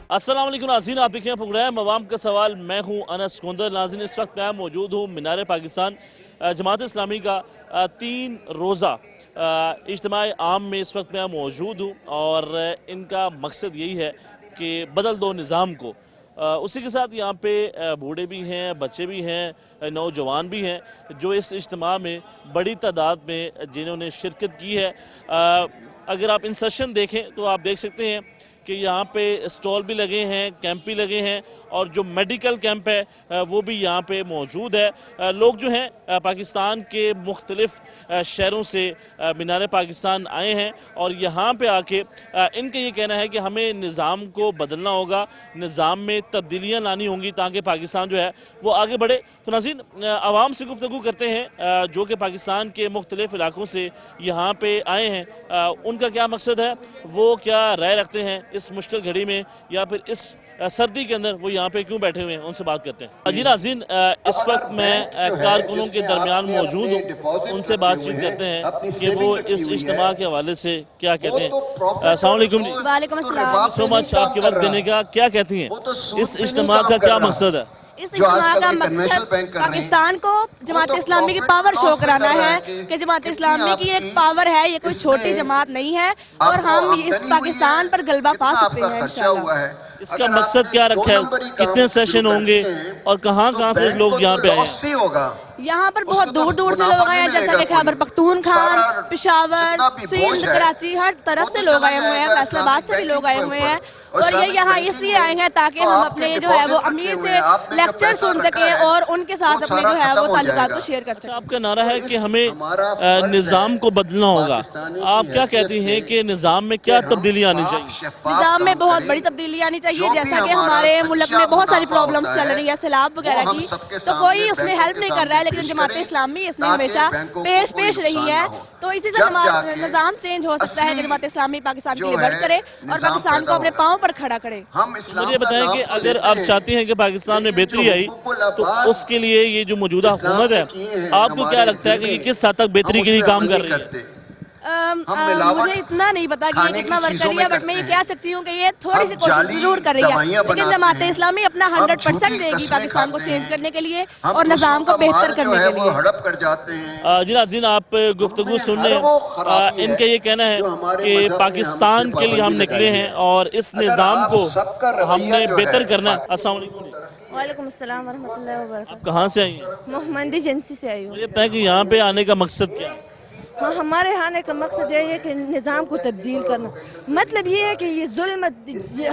अस्सलाम वालेकुम नाज़रीन, आप देखें प्रोग्राम अवाम का सवाल। मैं हूं अनस कुंदर। नाज़रीन, इस वक्त मैं मौजूद हूं मीनार पाकिस्तान जमात इस्लामी का 3 रोज़ा इज्तिमाई आम में इस वक्त मैं मौजूद हूं और इनका मकसद यही है कि बदल दो निज़ाम को। उसी के साथ यहाँ पे बूढ़े भी हैं, बच्चे भी हैं, नौजवान भी हैं जो इस इज्तिमा में बड़ी तादाद में जिन्होंने शिरकत की है। अगर आप इंसर्शन देखें तो आप देख सकते हैं कि यहाँ पे स्टॉल भी लगे हैं, कैंप भी लगे हैं और जो मेडिकल कैंप है वो भी यहाँ पे मौजूद है। लोग जो हैं पाकिस्तान के मुख्तलिफ शहरों से मीनार पाकिस्तान आए हैं और यहाँ पे आके इनका ये कहना है कि हमें निज़ाम को बदलना होगा, निज़ाम में तब्दीलियाँ लानी होंगी ताकि पाकिस्तान जो है वो आगे बढ़े। तो नाज़रीन, आवाम से गुफ्तगू करते हैं जो कि पाकिस्तान के मुख्तलिफ इलाकों से यहाँ पे आए हैं। उनका क्या मकसद है, वो क्या राय रखते हैं इस मुश्किल घड़ी में या फिर इस सर्दी के अंदर वो यहाँ पे क्यों बैठे हुए हैं, उनसे बात करते हैं। जी नाज़रीन, इस वक्त मैं कारकुनों के दरमियान मौजूद हूँ, उनसे बातचीत करते हैं कि वो इस इज्तिमा के हवाले से क्या कहते हैं। अस्सलाम वालेकुम जी। वालेकुम अस्सलाम। सो मच आपके वक्त देने का। क्या कहती हैं, इस इज्तिमा का क्या मकसद है? इस इज्तिमा का मकसद पाकिस्तान को जमात इस्लामी की पावर शो कराना है कि जमात इस्लामी की एक पावर है, ये कोई छोटी जमात नहीं है और हम इस पाकिस्तान पर गलबा पा सकते हैं इंशाअल्लाह। इसका मकसद क्या रखा है, कितने सेशन होंगे और कहाँ से लोग यहाँ पे आए हैं? यहाँ पर बहुत दूर दूर से लोग आए हैं, जैसा कि खैबर पख्तूनख्वा, पेशावर, सिंध, कराची, हर तरफ से लोग आए हुए हैं, फैसलाबाद से भी लोग आए हुए हैं और ये यहाँ इसलिए आए हैं ताकि हम अपने जो है वो अमीर से लेक्चर सुन सके और उनके साथ अपने जो है वो ताल्लुकात को शेयर कर सके। आपका नारा है कि हमें निज़ाम को बदलना होगा, आप क्या कहती हैं कि निज़ाम में क्या तब्दीली आनी चाहिए? निज़ाम में बहुत बड़ी तब्दीली आनी चाहिए, जैसा कि हमारे मुल्क में बहुत सारी प्रॉब्लम्स चल रही है सैलाब वगैरह की, तो कोई उसमें हेल्प नहीं कर रहा है, लेकिन जमात इस्लामी इसमें हमेशा पेश रही है। तो इसी से निज़ाम चेंज हो सकता है कि जमात इस्लामी पाकिस्तान के लिए वर्क करे और पाकिस्तान को अपने पाँव पर खड़ा करे। मुझे बताएं कि अगर आप चाहती हैं कि पाकिस्तान में बेहतरी आई तो उसके लिए ये जो मौजूदा हुकूमत है, आपको क्या लगता है कि ये किस हद तक बेहतरी के लिए काम कर रही है? मुझे इतना नहीं पता कि ये कितना वर्क कर रही है, बट मैं ये कह सकती हूँ कि ये थोड़ी सी कोशिश जरूर कर रही है, लेकिन जमात इस्लामी अपना 100% देगी पाकिस्तान को चेंज करने के लिए और निज़ाम को बेहतर करने के लिए। जी नाज़रीन, आप गुफ्तगू सुन रहे हैं, इनका ये कहना है कि पाकिस्तान के लिए हम निकले हैं और इस निज़ाम को हमने बेहतर करना है। अस्सलाम वालेकुम। वालेकुम अस्सलाम वरहमतुल्लाहि वबरकातुहू। आप कहाँ से आई हैं? मोहम्मद एजेंसी से आई हूँ। मुझे बताएं कि यहाँ पे आने का मकसद क्या है? हाँ, हमारे आने का मकसद ये है कि निज़ाम को तब्दील करना। मतलब ये है कि ये जुल्म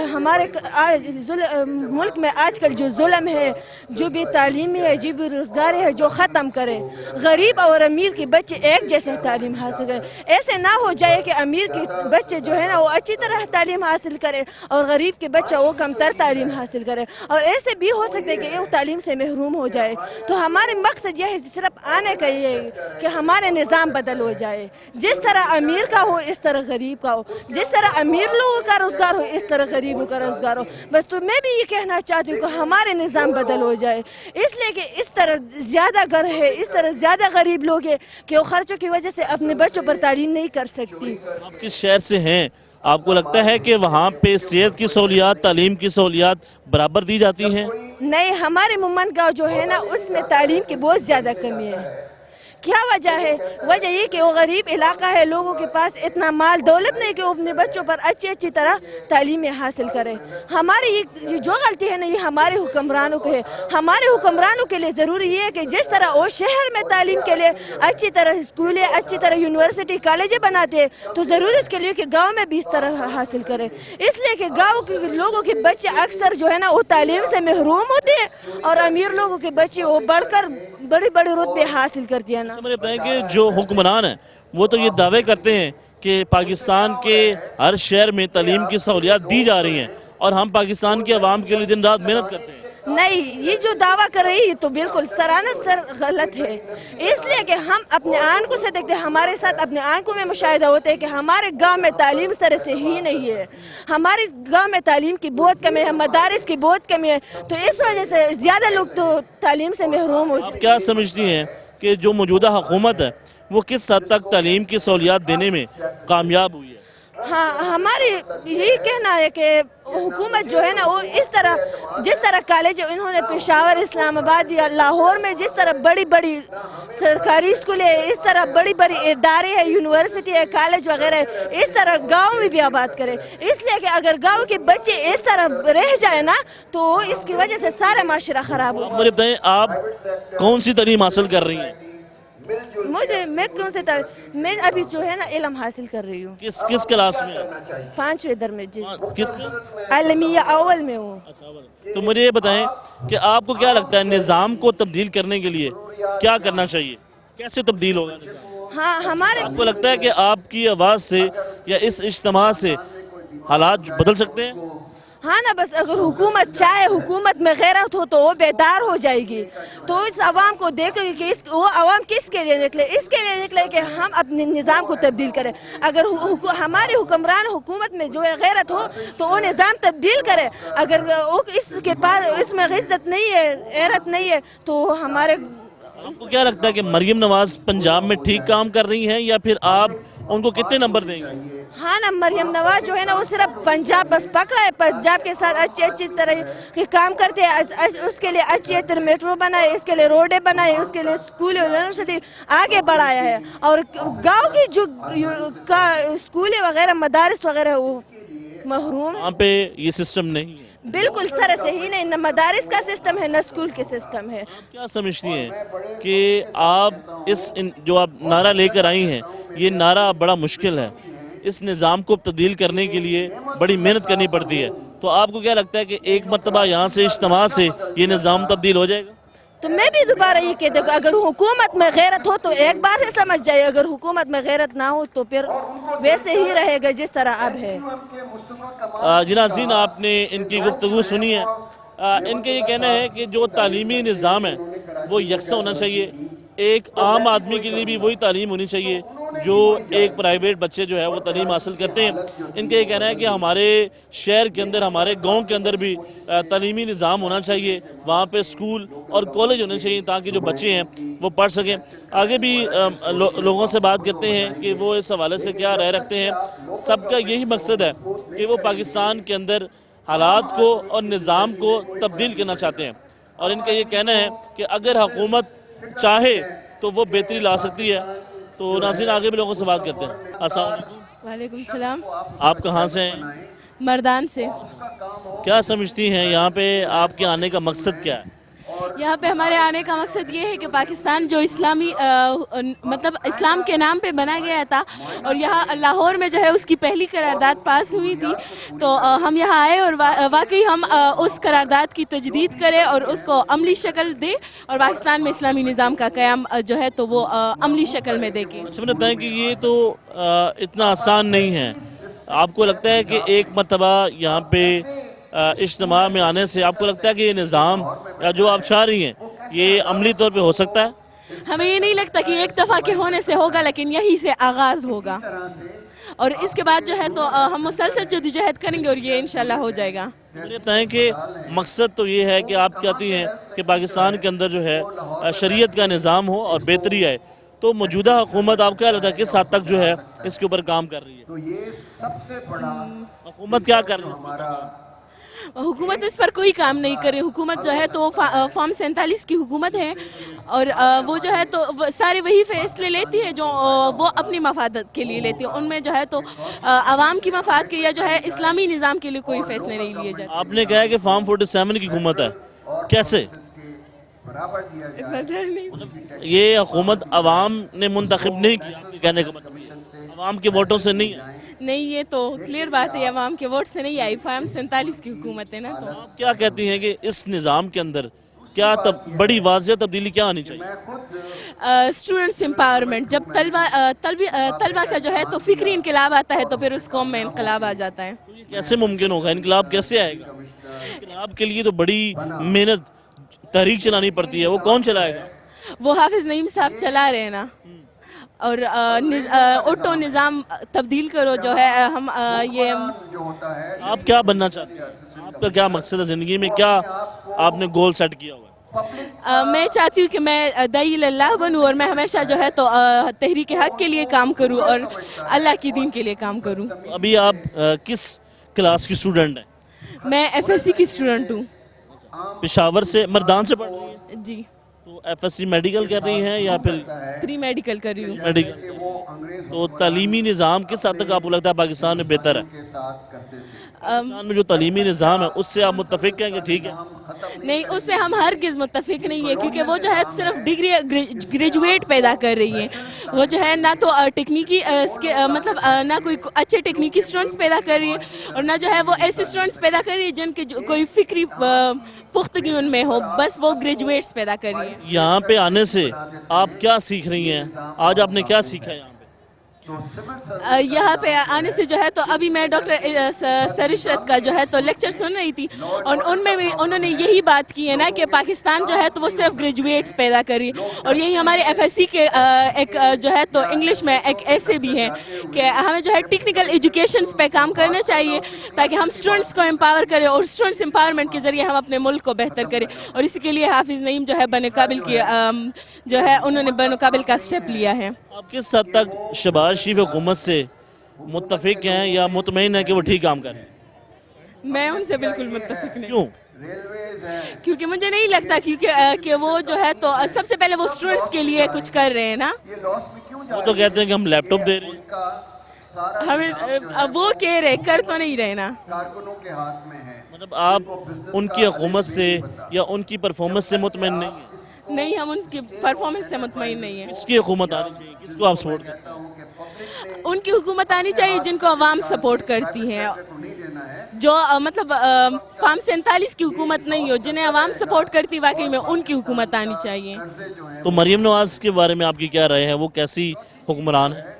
हमारे मुल्क में आजकल जो जुल्म है, जो बेतालीमी है, जो बेरोज़गारी है, जो ख़त्म करे। गरीब और अमीर के बच्चे एक जैसे तालीम हासिल करें। ऐसे ना हो जाए कि अमीर के बच्चे जो है ना वो अच्छी तरह तालीम हासिल करें और गरीब के बच्चा वो कमतर तालीम हासिल करे, और ऐसे भी हो सकता है कि वो तालीम से महरूम हो जाए। तो हमारे मकसद यह है सिर्फ आने का ये कि हमारे निज़ाम बदल हो जाए, जिस तरह अमीर का हो इस तरह गरीब का हो, जिस तरह अमीर लोगों का रोजगार हो इस तरह गरीबों का रोजगार हो। बस तो मैं भी ये कहना चाहती हूँ कि हमारे निज़ाम बदल हो जाए, इसलिए कि इस तरह ज़्यादा घर है, इस तरह ज़्यादा गरीब लोग हैं कि वो खर्चों की वजह से अपने बच्चों पर तालीम नहीं कर सकती। आप किस शहर से हैं? आपको लगता है कि वहाँ पे सेहत की सहूलियात, तालीम की सहूलियात बराबर दी जाती हैं? नहीं, हमारे मुमन गाँव जो है ना उसमें तालीम की बहुत ज़्यादा कमी है। क्या वजह है? वजह ये कि वो गरीब इलाका है, लोगों के पास इतना माल दौलत नहीं कि वो अपने बच्चों पर अच्छी तरह तालीमें हासिल करें। हमारी ये जो गलती है ना ये हमारे हुक्मरानों की है। हमारे हुक्मरानों के लिए ज़रूरी ये है कि जिस तरह वो शहर में तालीम के लिए अच्छी तरह स्कूलें, अच्छी तरह यूनिवर्सिटी, कॉलेजें बनाते हैं, तो ज़रूरी इसके लिए कि गाँव में भी इस तरह हासिल करें। इसलिए कि गाँव के लोगों के बच्चे अक्सर जो है ना वो तालीम से महरूम होते हैं और अमीर लोगों के बच्चे वो बढ़कर बड़े बड़े रुतबे हासिल करते हैं ना। मुझे बताएं कि जो हुक्मरान हैं वो तो ये दावे करते हैं कि पाकिस्तान के हर शहर में तालीम की सहूलियात दी जा रही हैं और हम पाकिस्तान के अवाम के लिए दिन रात मेहनत करते हैं। नहीं, ये जो दावा कर रही है तो बिल्कुल सरासर गलत है, इसलिए कि हम अपने आंखों से देखते हैं, हमारे साथ अपने आंखों में मुशाहिदा होते हैं कि हमारे गांव में तालीम इस तरह से ही नहीं है। हमारे गांव में तालीम की बहुत कमी है, मदारिस की बहुत कमी है, तो इस वजह से ज़्यादा लोग तो तालीम से महरूम होते हैं। आप क्या समझती हैं कि जो मौजूदा हुकूमत है वो किस हद तक तालीम की सहूलियात देने में कामयाब हुई है? ہاں ہماری یہی کہنا ہے کہ حکومت جو ہے نا وہ اس طرح جس طرح کالج انہوں نے پشاور اسلام آباد یا لاہور میں جس طرح بڑی بڑی سرکاری اسکول ہے اس طرح بڑی بڑی ادارے ہیں یونیورسٹی ہے کالج وغیرہ ہے اس طرح گاؤں میں بھی آباد کرے اس لیے کہ اگر گاؤں کے بچے اس طرح رہ جائے نا تو اس کی وجہ سے سارا معاشرہ خراب ہو مجھے بتائیں آپ کون سی تعلیم حاصل کر رہی ہیں؟ میں کون سے میں ابھی جو ہے نا علم حاصل کر رہی ہوں کس کلاس میں؟ 5ویں در میں جی کس عالمیہ اول میں ہوں تو مجھے یہ بتائیں کہ آپ کو کیا لگتا ہے نظام کو تبدیل کرنے کے لیے کیا کرنا چاہیے؟ کیسے تبدیل ہوگا نظام؟ ہاں ہمارے آپ کو لگتا ہے کہ آپ کی آواز سے یا اس اجتماع سے حالات بدل سکتے ہیں؟ ہاں نا بس اگر حکومت چاہے حکومت میں غیرت ہو تو وہ بیدار ہو جائے گی تو اس عوام کو دیکھے گی کہ وہ عوام کس کے لیے نکلے اس کے لیے نکلے کہ ہم اپنے نظام کو تبدیل کریں اگر ہمارے حکمران حکومت میں جو ہے غیرت ہو تو وہ نظام تبدیل کرے اگر اس کے پاس اس میں عزت نہیں ہے غیرت نہیں ہے تو ہمارے آپ کو کیا لگتا ہے کہ مریم نواز پنجاب میں ٹھیک کام کر رہی ہیں یا پھر آپ ان کو کتنے نمبر دیں گے؟ ہاں نا مریم نواز جو ہے نا وہ صرف پنجاب بس پکڑا ہے پنجاب کے ساتھ اچھی طرح کے کام کرتے ہیں اس کے لیے اچھی طرح میٹرو بنائے اس کے لیے روڈیں بنائے اس کے لیے اسکول یونیورسٹی آگے بڑھایا ہے اور گاؤں کی جو اسکولیں وغیرہ مدارس وغیرہ وہ محروم وہاں پہ یہ سسٹم نہیں ہے بالکل سر صحیح نہیں نہ مدارس کا سسٹم ہے نہ اسکول کے سسٹم ہے کیا سمجھتی ہیں کہ آپ جو آپ نعرہ لے کر آئی ہیں یہ نعرہ بڑا مشکل ہے اس نظام کو تبدیل کرنے کے لیے بڑی محنت کرنی پڑتی ہے تو آپ کو کیا لگتا ہے کہ ایک مرتبہ یہاں سے اجتماع سے یہ نظام تبدیل ہو جائے گا؟ تو میں بھی دوبارہ یہ کہتے ہیں اگر حکومت میں غیرت ہو تو ایک بار سے سمجھ جائے اگر حکومت میں غیرت نہ ہو تو پھر ویسے ہی رہے گا جس طرح اب ہے جی ناظرین آپ نے ان کی گفتگو سنی ہے ان کا یہ کہنا ہے کہ جو تعلیمی نظام ہے وہ یکساں ہونا چاہیے ایک عام آدمی کے لیے بھی وہی تعلیم ہونی چاہیے جو ایک پرائیویٹ بچے جو ہے وہ تعلیم حاصل کرتے ہیں ان کا یہ کہنا ہے کہ ہمارے شہر کے اندر ہمارے گاؤں کے اندر بھی تعلیمی نظام ہونا چاہیے وہاں پہ اسکول اور کالج ہونے چاہیے تاکہ جو بچے ہیں وہ پڑھ سکیں آگے بھی لوگوں سے بات کرتے ہیں کہ وہ اس حوالے سے کیا رائے رکھتے ہیں سب کا یہی مقصد ہے کہ وہ پاکستان کے اندر حالات کو اور نظام کو تبدیل کرنا چاہتے ہیں اور ان کا یہ کہنا ہے کہ اگر حکومت چاہے تو وہ بہتری لا سکتی ہے تو ناظرین آگے بھی لوگوں سے بات کرتے ہیں السلام علیکم وعلیکم السلام آپ کہاں سے ہیں مردان سے کیا سمجھتی ہیں یہاں پہ آپ کے آنے کا مقصد کیا ہے یہاں پہ ہمارے آنے کا مقصد یہ ہے کہ پاکستان جو اسلامی مطلب اسلام کے نام پہ بنا گیا تھا اور یہاں لاہور میں جو ہے اس کی پہلی قرارداد پاس ہوئی تھی تو ہم یہاں آئے اور واقعی ہم اس قرارداد کی تجدید کریں اور اس کو عملی شکل دیں اور پاکستان میں اسلامی نظام کا قیام جو ہے تو وہ عملی شکل میں دے کے سمجھتا ہے کہ یہ تو اتنا آسان نہیں ہے آپ کو لگتا ہے کہ ایک مرتبہ یہاں پہ اجتماع میں آنے سے آپ کو لگتا ہے کہ یہ نظام یا جو آپ چاہ رہی ہیں یہ عملی طور پہ ہو سکتا ہے؟ ہمیں یہ نہیں لگتا کہ ایک دفعہ کے ہونے سے ہوگا لیکن یہی سے آغاز ہوگا اور اس کے بعد جو ہے تو ہم مسلسل جدوجہد کریں گے اور یہ انشاءاللہ ہو جائے گا مجھے بتائیں کہ مقصد تو یہ ہے کہ آپ کہتی ہیں کہ پاکستان کے اندر جو ہے شریعت کا نظام ہو اور بہتری آئے تو موجودہ حکومت آپ کیا لگتا ہے کس حد تک جو ہے اس کے اوپر کام کر رہی ہے حکومت کیا کر رہی ہے حکومت اس پر کوئی کام نہیں کرے حکومت جو ہے تو فارم 47 کی حکومت ہے اور وہ جو ہے تو سارے وہی فیصلے لیتی ہے جو وہ اپنی مفادت کے لیے لیتی ہے ان میں جو ہے تو عوام کی مفاد کے یا جو ہے اسلامی نظام کے لیے کوئی فیصلے نہیں لیے جاتے آپ نے کہا ہے کہ فارم 47 کی حکومت ہے کیسے یہ حکومت عوام نے منتخب نہیں کی آپ کے کہنے کا مطلب عوام کے ووٹوں سے نہیں ہے نہیں یہ تو کلیئر بات ہے عوام کے ووٹ سے نہیں آئی فارم 47 کی حکومت ہے نا تو آپ کیا کہتی ہیں کہ اس نظام کے اندر کیا بڑی واضح تبدیلی کیا آنی چاہیے اسٹوڈنٹس امپاورمنٹ جب طلبہ کا جو ہے تو فکری انقلاب آتا ہے تو پھر اس قوم میں انقلاب آ جاتا ہے یہ کیسے ممکن ہوگا انقلاب کیسے آئے گا انقلاب کے لیے تو بڑی محنت تحریک چلانی پڑتی ہے وہ کون چلائے گا وہ حافظ نعیم صاحب چلا رہے ہیں نا اور آٹو نظام تبدیل کرو جو ہے ہم یہ آپ کیا بننا چاہتے ہیں آپ کا کیا مقصد ہے زندگی میں کیا آپ نے گول سیٹ کیا ہوا ہے मैं चाहती हूँ कि मैं दाई अल्लाह बनूँ और मैं हमेशा जो है तो तहरीक हक के लिए काम करूँ और अल्लाह की दीन के लिए काम करूँ। अभी आप किस क्लास की स्टूडेंट हैं? मैं FSC की स्टूडेंट हूँ। पेशावर से, मर्दान से पढ़ रही हैं? जी, तो FSC मेडिकल कर रही हैं या फिर प्री मेडिकल कर रही हूँ। मेडिकल? तो तालीमी निज़ाम किस हद तक आपको लगता है पाकिस्तान में बेहतर है? पाकिस्तान में जो तालीमी निज़ाम है उससे आप मुत्तफिक हैं कि ठीक है? नहीं, उससे हम हरगिज़ मुत्तफिक नहीं है, क्योंकि वो जो है सिर्फ डिग्री ग्रेजुएट पैदा कर रही है। वो जो है ना तो टेक्निकी मतलब ना कोई अच्छे टेक्निकी स्टूडेंट्स पैदा कर रही है और ना जो है वो ऐसे स्टूडेंट्स पैदा कर रही है जिनके कोई फिक्री पुख्तगी उनमें हो, बस वो ग्रेजुएट्स पैदा कर रही है। यहाँ पे आने से आप क्या सीख रही हैं? आज आपने क्या सीखा यहाँ पे? यहाँ पे आने से जो है तो अभी मैं डॉक्टर सरिशरत का जो है तो लेक्चर सुन रही थी और उनमें भी उन्होंने यही बात की है ना कि पाकिस्तान जो है तो वो सिर्फ ग्रेजुएट्स पैदा करी और यही हमारे FSC के एक जो है तो इंग्लिश में एक ऐसे भी है कि हमें जो है टेक्निकल एजुकेशन पे काम करना चाहिए ताकि हम स्टूडेंट्स को एम्पावर करें और स्टूडेंट्स एम्पावरमेंट के ज़रिए हम अपने मुल्क को बेहतर करें और इसी के लिए हाफिज़ नईम जो है बन-ए-काबिल की जो है उन्होंने बन-ए-काबिल का स्टेप लिया है। आप किस हद तक शहबाज शरीफ हुकूमत से मुत्तफिक हैं या मुतमईन हैं कि वो ठीक काम कर रहे हैं? मैं उनसे बिल्कुल मुत्तफिक नहीं, क्यों? क्योंकि मुझे नहीं लगता कि वो जो है तो सबसे पहले वो स्टूडेंट्स के लिए कुछ कर रहे हैं ना। वो तो कहते हैं कि हम लैपटॉप दे रहे हैं, हमें वो कह रहे कर तो नहीं रहे ना। मतलब आप उनकी हुकूमत से या उनकी परफॉर्मेंस से मुतमईन नहीं हैं? नहीं, हम उनकी परफॉर्मेंस से मुतमईन नहीं है। किसकी हुकूमत आनी चाहिए? किसको आप सपोर्ट करते हैं? उनकी हुकूमत आनी चाहिए जिनको अवाम सपोर्ट करती है, जो मतलब फार्म 47 की हुकूमत नहीं हो, जिन्हें अवाम सपोर्ट करती वाकई में उनकी हुकूमत आनी चाहिए। तो मरियम नवाज के बारे में आपकी क्या राय है? वो कैसी हुक्मरान है?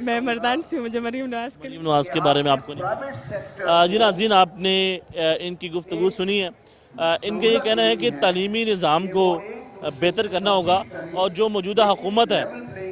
मैं मर्दान से, मुझे मरियम नवाज के बारे में आपको नहीं? जी नाज़रीन, आपने इनकी गुफ्तगू सुनी है। इनका ये कहना है कि तालीमी निज़ाम को बेहतर करना होगा और जो मौजूदा हुकूमत है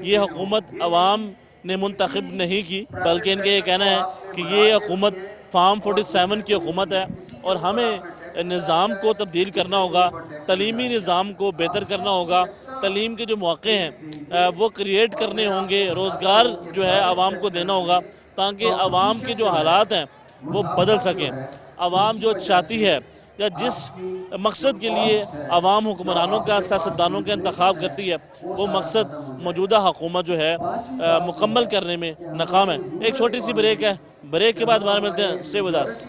ये हुकूमत अवाम ने मुंतखब नहीं की, बल्कि इनका ये कहना है कि ये हुकूमत फार्म 47 की हुकूमत है और हमें निज़ाम को तब्दील करना होगा, तालीमी निज़ाम को बेहतर करना होगा, तालीम के जो मौक़े हैं वो क्रिएट करने होंगे, रोज़गार जो है आवाम को देना होगा ताकि आवाम के जो हालात हैं वो बदल सकें। आवाम जो चाहती है या जिस मकसद के लिए आवाम हुक्मरानों का, सियासतदानों का इंतखाब करती है, वो मकसद मौजूदा हुकूमत जो है मुकम्मल करने में नाकाम है। एक छोटी सी ब्रेक है, ब्रेक के बाद बाहर मिलते हैं। से वदास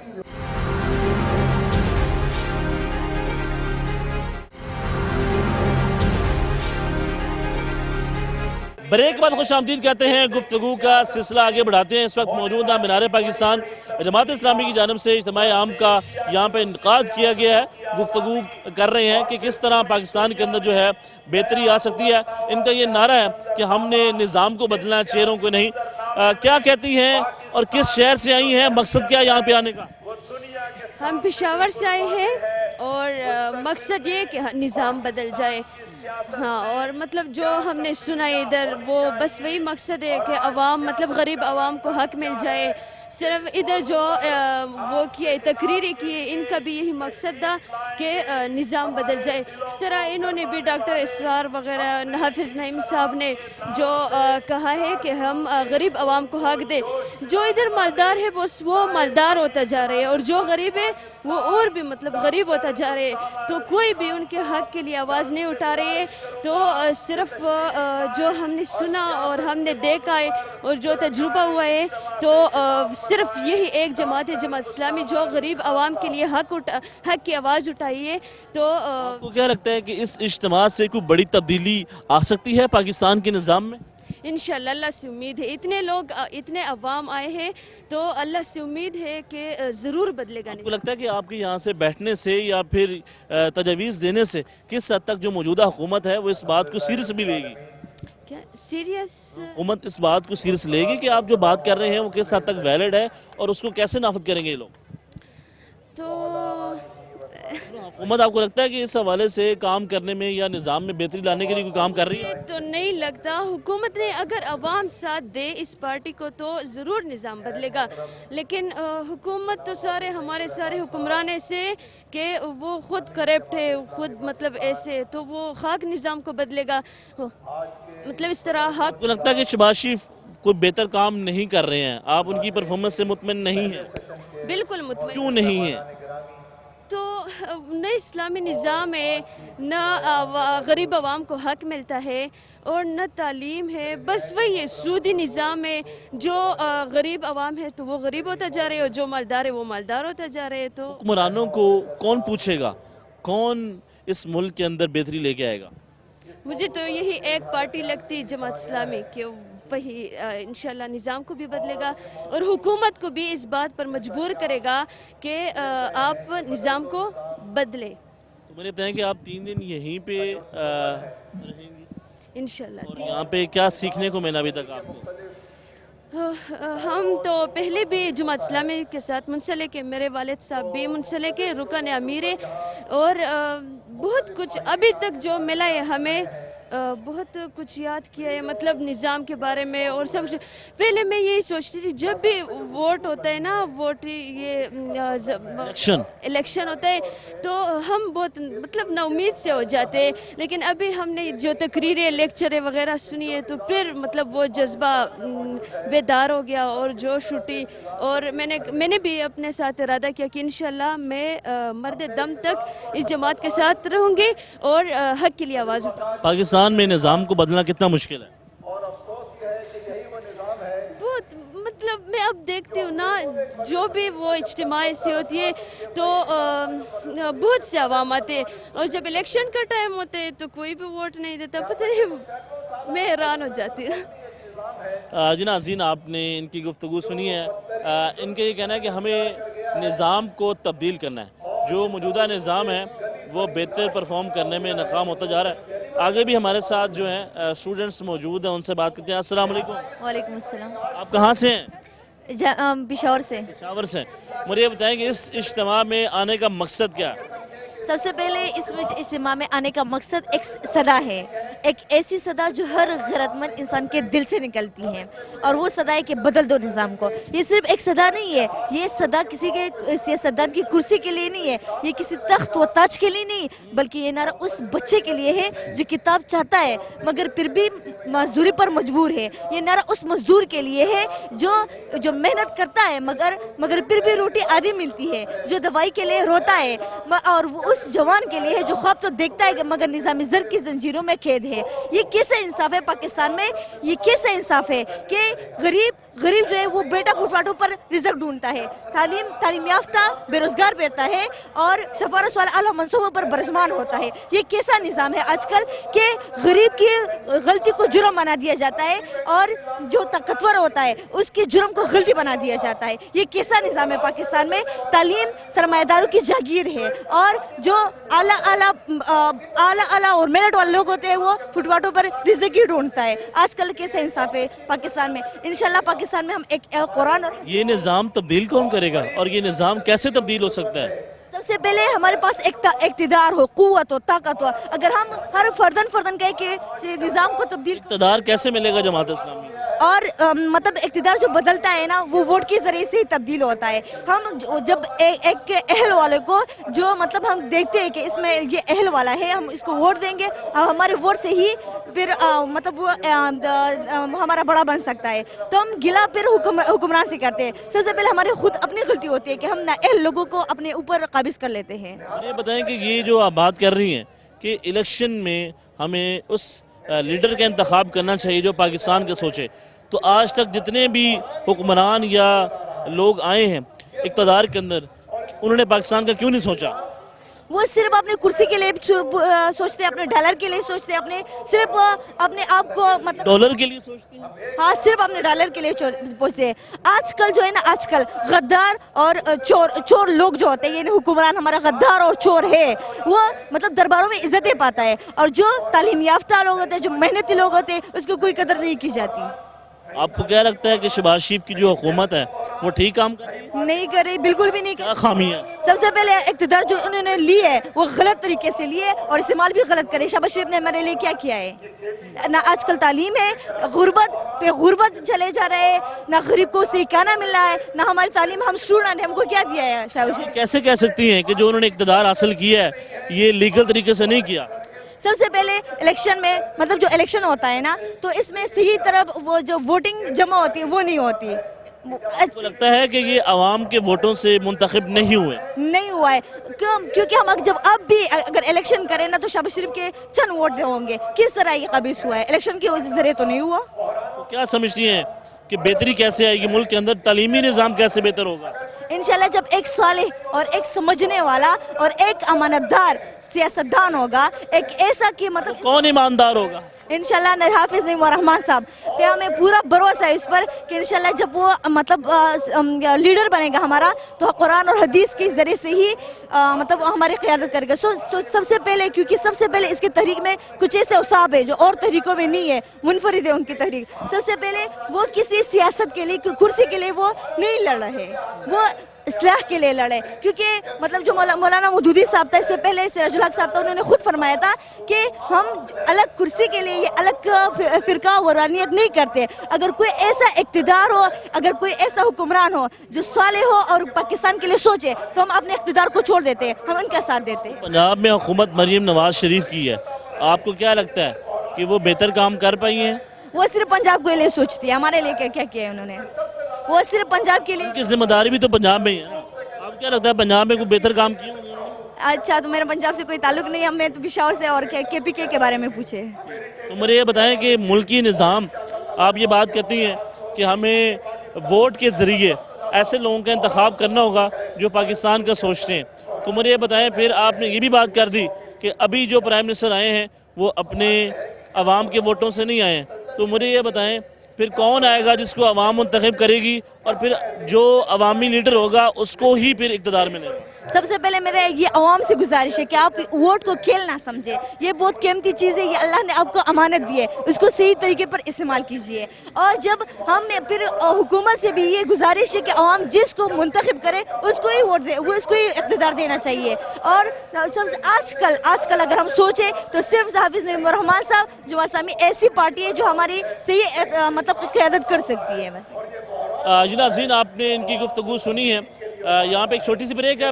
ब्रेक के बाद खुश आमदीद कहते हैं। गुफ्तगू का सिलसिला आगे बढ़ाते हैं। इस वक्त मौजूद है मीनार पाकिस्तान, जमात इस्लामी की जानिब से इज्तिमाई आम का यहाँ पे इनकाद किया गया है। गुफ्तगू कर रहे हैं कि किस तरह पाकिस्तान के अंदर जो है बेहतरी आ सकती है। इनका ये नारा है कि हमने निज़ाम को बदलना है, चेहरों को नहीं। क्या कहती हैं और किस शहर से आई हैं? मकसद क्या है यहाँ पे आने का? हम पेशावर से आए हैं और मकसद ये है कि निज़ाम बदल जाए। हाँ, और मतलब जो हमने सुना इधर वो बस वही मकसद है कि अवाम मतलब गरीब अवाम को हक मिल जाए। सिर्फ इधर जो वो किए तकरीरें किए, इनका भी यही मकसद था कि निज़ाम बदल जाए। इस तरह इन्होंने भी डॉक्टर इसरार वगैरह, हाफिज़ नईम साहब ने जो कहा है कि हम गरीब अवाम को हक दे। जो इधर मालदार है वो मालदार होता जा रहे हैं और जो गरीब है वो और भी मतलब गरीब होता जा रहे हैं। तो कोई भी उनके हक के लिए आवाज़ नहीं उठा रहे है। तो सिर्फ जो हमने सुना और हमने देखा है और जो तजुर्बा हुआ है, तो सिर्फ यही एक जमात है, जमात इस्लामी, जो गरीब आवाम के लिए हक की आवाज़ उठाई है। तो आपको क्या लगता है कि इस इज्तिमा से कोई बड़ी तब्दीली आ सकती है पाकिस्तान के निज़ाम में? इंशाअल्लाह, अल्लाह से उम्मीद है। इतने लोग, इतने अवाम आए हैं तो अल्लाह से उम्मीद है कि ज़रूर बदलेगा। आपको लगता है कि आपके यहाँ से बैठने से या फिर तजवीज़ देने से किस हद तक जो मौजूदा हुकूमत है वो इस बात को सीरियस भी लेगी? क्या सीरियस? हुकूमत इस बात को सीरियस लेगी कि आप जो बात कर रहे हैं वो किस हद तक वैलिड है और उसको कैसे नाफिज करेंगे ये लोग? तो हुकूमत आपको लगता है कि इस हवाले से काम करने में या निज़ाम में बेहतरी लाने के लिए कोई काम कर रही है? तो नहीं لگتا. حکومت نے اگر عوام ساتھ دے اس پارٹی کو تو ضرور نظام بدلے گا, لیکن حکومت تو ہمارے سارے حکمران ایسے کہ وہ خود کرپٹ ہے, خود مطلب ایسے, تو وہ خاک نظام کو بدلے گا. مطلب اس طرح آپ کو لگتا ہے کہ شہباز شریف کوئی بہتر کام نہیں کر رہے ہیں, آپ ان کی پرفارمنس سے مطمئن نہیں ہیں؟ بالکل مطمئن. کیوں نہیں ہیں؟ تو نہ اسلامی نظام ہے, نہ غریب عوام کو حق ملتا ہے, اور نہ تعلیم ہے. بس وہی ہے, سودی نظام ہے. جو غریب عوام ہے تو وہ غریب ہوتا جا رہے, اور جو مالدار ہے وہ مالدار ہوتا جا رہے. تو حکمرانوں کو کون پوچھے گا, کون اس ملک کے اندر بہتری لے کے آئے گا؟ مجھے تو یہی ایک پارٹی لگتی, جماعت اسلامی, کہ وہی انشاءاللہ نظام کو بھی بدلے گا اور حکومت کو بھی اس بات پر مجبور کرے گا کہ آپ نظام کو بدلے. تو میں نے بتایا کہ آپ 3 دن یہیں پہ رہیں گی انشاءاللہ. اور یہاں پہ کیا سیکھنے کو ملا ابھی تک آپ کو؟ ہم تو پہلے بھی جماعت اسلامی کے ساتھ منسلک ہیں, میرے والد صاحب بھی منسلک ہیں, رکن امیر ہیں, اور بہت کچھ ابھی تک جو ملا ہے ہمیں, بہت کچھ یاد کیا ہے, مطلب نظام کے بارے میں. اور سب پہلے میں یہی سوچتی تھی, جب بھی ووٹ ہوتا ہے نا, ووٹ یہ الیکشن ہوتا ہے, تو ہم بہت مطلب نا امید سے ہو جاتے ہیں. لیکن ابھی ہم نے جو تقریریں, لیکچریں وغیرہ سنی ہے, تو پھر مطلب وہ جذبہ بیدار ہو گیا اور جوش اٹھی. اور میں نے بھی اپنے ساتھ ارادہ کیا کہ انشاءاللہ میں مرد دم تک اس جماعت کے ساتھ رہوں گی اور حق کے لیے آواز اٹھاؤں. پاکستان میں نظام کو بدلنا کتنا مشکل ہے؟ بہت, مطلب میں اب دیکھتی ہوں نا, جو بھی وہ اجتماع ایسی ہوتی ہے تو بہت سے عوام آتے ہیں, اور جب الیکشن کا ٹائم ہوتا ہے تو کوئی بھی ووٹ نہیں دیتا. پتہ نہیں, میں حیران ہو جاتی ہوں. جی ناظرین, آپ نے ان کی گفتگو سنی ہے. ان کا یہ کہنا ہے کہ ہمیں نظام کو تبدیل کرنا ہے. جو موجودہ نظام ہے وہ بہتر پرفارم کرنے میں ناکام ہوتا جا رہا ہے. آگے بھی ہمارے ساتھ جو ہیں اسٹوڈنٹس موجود ہیں, ان سے بات کرتے ہیں. السلام علیکم. وعلیکم السلام. آپ کہاں سے ہیں؟ پشاور سے. پشاور سے. مجھے یہ بتائیں کہ اس اجتماع میں آنے کا مقصد کیا ہے؟ سب سے پہلے اس اجتماع میں آنے کا مقصد ایک صدا ہے, ایک ایسی صدا جو ہر غیرت مند انسان کے دل سے نکلتی ہے, اور وہ صدا ہے کہ بدل دو نظام کو. یہ صرف ایک صدا نہیں ہے, یہ صدا کسی کے سیاستدان کی کرسی کے لیے نہیں ہے, یہ کسی تخت و تاج کے لیے نہیں, بلکہ یہ نعرہ اس بچے کے لیے ہے جو کتاب چاہتا ہے مگر پھر بھی مزدوری پر مجبور ہے. یہ نعرہ اس مزدور کے لیے ہے جو محنت کرتا ہے مگر پھر بھی روٹی آدھی ملتی ہے, جو دوائی کے لیے روتا ہے, اور وہ اس جوان کے لیے ہے جو خواب تو دیکھتا ہے مگر نظام زر کی زنجیروں میں قید ہے. یہ کیسا انصاف ہے پاکستان میں؟ یہ کیسا انصاف ہے کہ غریب جو ہے وہ بیٹا فٹ پاتھوں پر رزق ڈھونڈتا ہے, تعلیم یافتہ بے روزگار بیٹھتا ہے, اور سفارش والا اعلیٰ منصوبوں پر برجمان ہوتا ہے. یہ کیسا نظام ہے آج کل کہ غریب کی غلطی کو جرم بنا دیا جاتا ہے, اور جو طاقتور ہوتا ہے اس کی جرم کو غلطی بنا دیا جاتا ہے. یہ کیسا نظام ہے پاکستان میں؟ تعلیم سرمایہ داروں کی جاگیر ہے, اور جو اعلیٰ اور میرٹ والے لوگ ہوتے ہیں وہ فٹ پاتھوں پر رزق ہی ڈھونڈتا ہے. آج کل کیسا انصاف ہے پاکستان میں؟ انشاءاللہ پاکستان میں ہم ایک قرآن اور یہ نظام تبدیل کون کرے گا, اور یہ نظام کیسے تبدیل ہو سکتا ہے؟ سب سے پہلے ہمارے پاس اقتدار ہو, قوت ہو, طاقت ہو. اگر ہم ہر فردن کہے کہ نظام کو تبدیل, اقتدار کیسے ملے گا جماعت اسلامی؟ اور مطلب اقتدار جو بدلتا ہے نا وہ ووٹ کے ذریعے سے ہی تبدیل ہوتا ہے. ہم جب ایک اہل والے کو جو مطلب ہم دیکھتے ہیں کہ اس میں یہ اہل والا ہے, ہم اس کو ووٹ دیں گے, ہمارے ووٹ سے ہی پھر مطلب وہ ہمارا بڑا بن سکتا ہے. تو ہم گلا پھر حکمران سے کرتے ہیں. سب سے پہلے ہمارے خود اپنی غلطی ہوتی ہے کہ ہم اہل لوگوں کو اپنے اوپر قابض کر لیتے ہیں. یہ بتائیں کہ یہ جو آپ بات کر رہی ہیں کہ الیکشن میں ہمیں اس لیڈر کا انتخاب کرنا چاہیے جو پاکستان کے سوچے, تو آج تک جتنے بھی حکمران یا لوگ آئے ہیں اقتدار کے اندر, انہوں نے پاکستان کا کیوں نہیں سوچا؟ وہ صرف اپنے کرسی کے لیے سوچتے ہیں, اپنے ڈالر کے لیے سوچتے ہیں, صرف اپنے آپ کو مطلب ڈالر کے لیے سوچتے ہیں. ہاں, صرف اپنے ڈالر کے لیے پوچھتے ہیں. آج کل جو ہے نا, آج کل غدار اور چور لوگ جو ہوتے ہیں, یہ حکمران ہمارا غدار اور چور ہے, وہ مطلب درباروں میں عزتیں پاتا ہے, اور جو تعلیم یافتہ لوگ ہوتے ہیں, جو محنتی لوگ ہوتے ہیں, اس کو کوئی قدر نہیں کی جاتی. آپ کو کیا لگتا ہے کہ شہباز شریف کی جو حکومت ہے وہ ٹھیک کام کر رہی ہے؟ نہیں کر رہی, بالکل بھی نہیں کر کیا خامی ہے؟ سب سے پہلے اقتدار جو انہوں نے لی ہے وہ غلط طریقے سے لیے اور استعمال بھی غلط کرے. شہباز شریف نے ہمارے لیے کیا کیا ہے؟ نہ آج کل تعلیم ہے, غربت پہ غربت چلے جا رہے ہیں, نہ غریب کو صحیح کھانا مل رہا ہے, نہ ہماری تعلیم. ہم اسٹوڈنٹ ہیں, ہم کو کیا دیا ہے شہباز شریف؟ کیسے کہہ سکتی ہیں کہ جو انہوں نے اقتدار حاصل کیا ہے یہ لیگل طریقے سے نہیں کیا؟ سب سے پہلے الیکشن میں مطلب جو الیکشن ہوتا ہے نا تو اس میں صحیح طرح وہ جو ووٹنگ جمع ہوتی ہے وہ نہیں ہوتی. آپ کو لگتا ہے کہ یہ عوام کے ووٹوں سے منتخب نہیں ہوئے؟ نہیں ہوا ہے کیونکہ ہم جب اب بھی اگر الیکشن کریں نا تو شہباز شریف کے چند ووٹ ہوں گے. کس طرح یہ قابض ہوا ہے؟ الیکشن کے ذریعے تو نہیں ہوا. تو کیا سمجھتی ہیں کہ بہتری کیسے آئے گی ملک کے اندر؟ تعلیمی نظام کیسے بہتر ہوگا؟ انشاءاللہ جب ایک صالح اور ایک سمجھنے والا اور ایک امانتدار سیاستدان ہوگا, ایک ایسا کہ مطلب کون ایماندار ہوگا؟ انشاءاللہ حافظ نعیم الرحمن صاحب پہ ہمیں پورا بھروسہ ہے اس پر کہ انشاءاللہ جب وہ مطلب لیڈر بنے گا ہمارا تو قرآن اور حدیث کے ذریعے سے ہی مطلب ہماری قیادت کرے گا. تو سب سے پہلے کیونکہ سب سے پہلے اس کی تحریک میں کچھ ایسے اصحاب ہے جو اور تحریکوں میں نہیں ہے, منفرد ہے ان کی تحریک. سب سے پہلے وہ کسی سیاست کے لیے کرسی کے لیے وہ نہیں لڑ رہے, وہ اصلاح کے لیے لڑے. کیونکہ مطلب جو مولانا مودودی صاحب تھا, اس سے پہلے سراج الحق صاحب تھا, انہوں نے خود فرمایا تھا کہ ہم الگ کرسی کے لیے یہ الگ فرقہ ورانیت نہیں کرتے. اگر کوئی ایسا اقتدار ہو, اگر کوئی ایسا حکمران ہو جو صالح ہو اور پاکستان کے لیے سوچے تو ہم اپنے اقتدار کو چھوڑ دیتے ہیں, ہم ان کا ساتھ دیتے ہیں. پنجاب میں حکومت مریم نواز شریف کی ہے, آپ کو کیا لگتا ہے کہ وہ بہتر کام کر پائی ہیں؟ وہ صرف پنجاب کے لیے سوچتی ہے, ہمارے لیے کیا کیا ہے انہوں نے؟ وہ صرف پنجاب کے لیے. ان کی ذمہ داری بھی تو پنجاب میں ہی ہے نا. آپ کیا لگتا ہے پنجاب میں کوئی بہتر کام کیا انہوں نے؟ اچھا, تو میرا پنجاب سے کوئی تعلق نہیں ہے, ہمیں تو پشاور سے اور کے پی کے بارے میں پوچھے. تو مجھے یہ بتائیں کہ ملکی نظام, آپ یہ بات کہتی ہیں کہ ہمیں ووٹ کے ذریعے ایسے لوگوں کا انتخاب کرنا ہوگا جو پاکستان کا سوچتے ہیں. تو مجھے یہ بتائیں, پھر آپ نے یہ بھی بات کر دی کہ ابھی جو پرائم منسٹر آئے ہیں وہ اپنے عوام کے ووٹوں سے نہیں آئے ہیں. تو مجھے یہ بتائیں پھر کون آئے گا جس کو عوام منتخب کرے گی, اور پھر جو عوامی لیڈر ہوگا اس کو ہی پھر اقتدار ملے گا؟ سب سے پہلے میرا یہ عوام سے گزارش ہے کہ آپ ووٹ کو کھیل نہ سمجھے. یہ بہت قیمتی چیز ہے, یہ اللہ نے آپ کو امانت دی ہے, اس کو صحیح طریقے پر استعمال کیجیے. اور جب ہم پھر حکومت سے بھی یہ گزارش ہے کہ عوام جس کو منتخب کرے اس کو ہی ووٹ دے, وہ اس کو ہی اقتدار دینا چاہیے. اور سب سے آج کل اگر ہم سوچیں تو صرف حافظ نعیم الرحمن صاحب جماعت اسلامی ایسی پارٹی ہے جو ہماری صحیح مطلب قیادت کر سکتی ہے. بس جی ناظرین, آپ نے ان کی گفتگو سنی ہے. یہاں پہ ایک چھوٹی سی بریک ہے.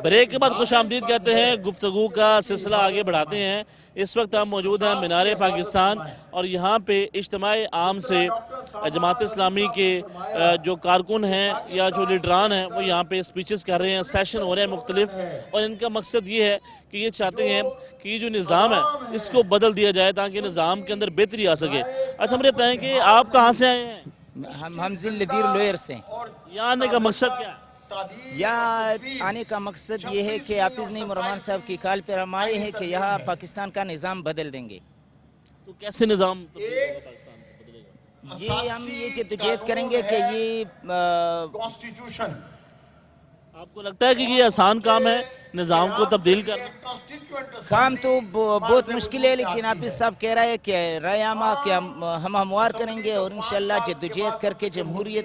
بریک کے بعد خوش آمدید کہتے ہیں, گفتگو کا سلسلہ آگے بڑھاتے ہیں. اس وقت ہم موجود ہیں مینار پاکستان, اور یہاں پہ اجتماع عام سے جماعت اسلامی کے جو کارکن ہیں یا جو لیڈران ہیں وہ یہاں پہ اسپیچز کر رہے ہیں, سیشن ہو رہے ہیں مختلف, اور ان کا مقصد یہ ہے کہ یہ چاہتے ہیں کہ یہ جو نظام ہے اس کو بدل دیا جائے تاکہ نظام کے اندر بہتری آ سکے. اچھا مجھے بتائیں کہ آپ کہاں سے آئے ہیں؟ ہم ضلع دیر لوئر سے. یہاں آنے کا مقصد کیا ہے؟ یہاں آنے کا مقصد یہ ہے کہ حافظ نعیم الرحمن صاحب کی کال پر ہم آئے ہیں کہ یہاں پاکستان کا نظام بدل دیں گے. تو کیسے نظام پاکستان کو بدلے گا؟ یہ ہم یہ جدوجہد کریں گے کہ یہ کانسٹیٹیوشن. آپ کو لگتا ہے کہ یہ آسان کام ہے نظام کو تبدیل کرنا؟ کام تو بہت مشکل ہے, لیکن حافظ صاحب کہہ رہے ہیں کہ رائے عامہ کہ ہم ہموار کریں گے اور انشاءاللہ جدوجہد کر کے جمہوریت.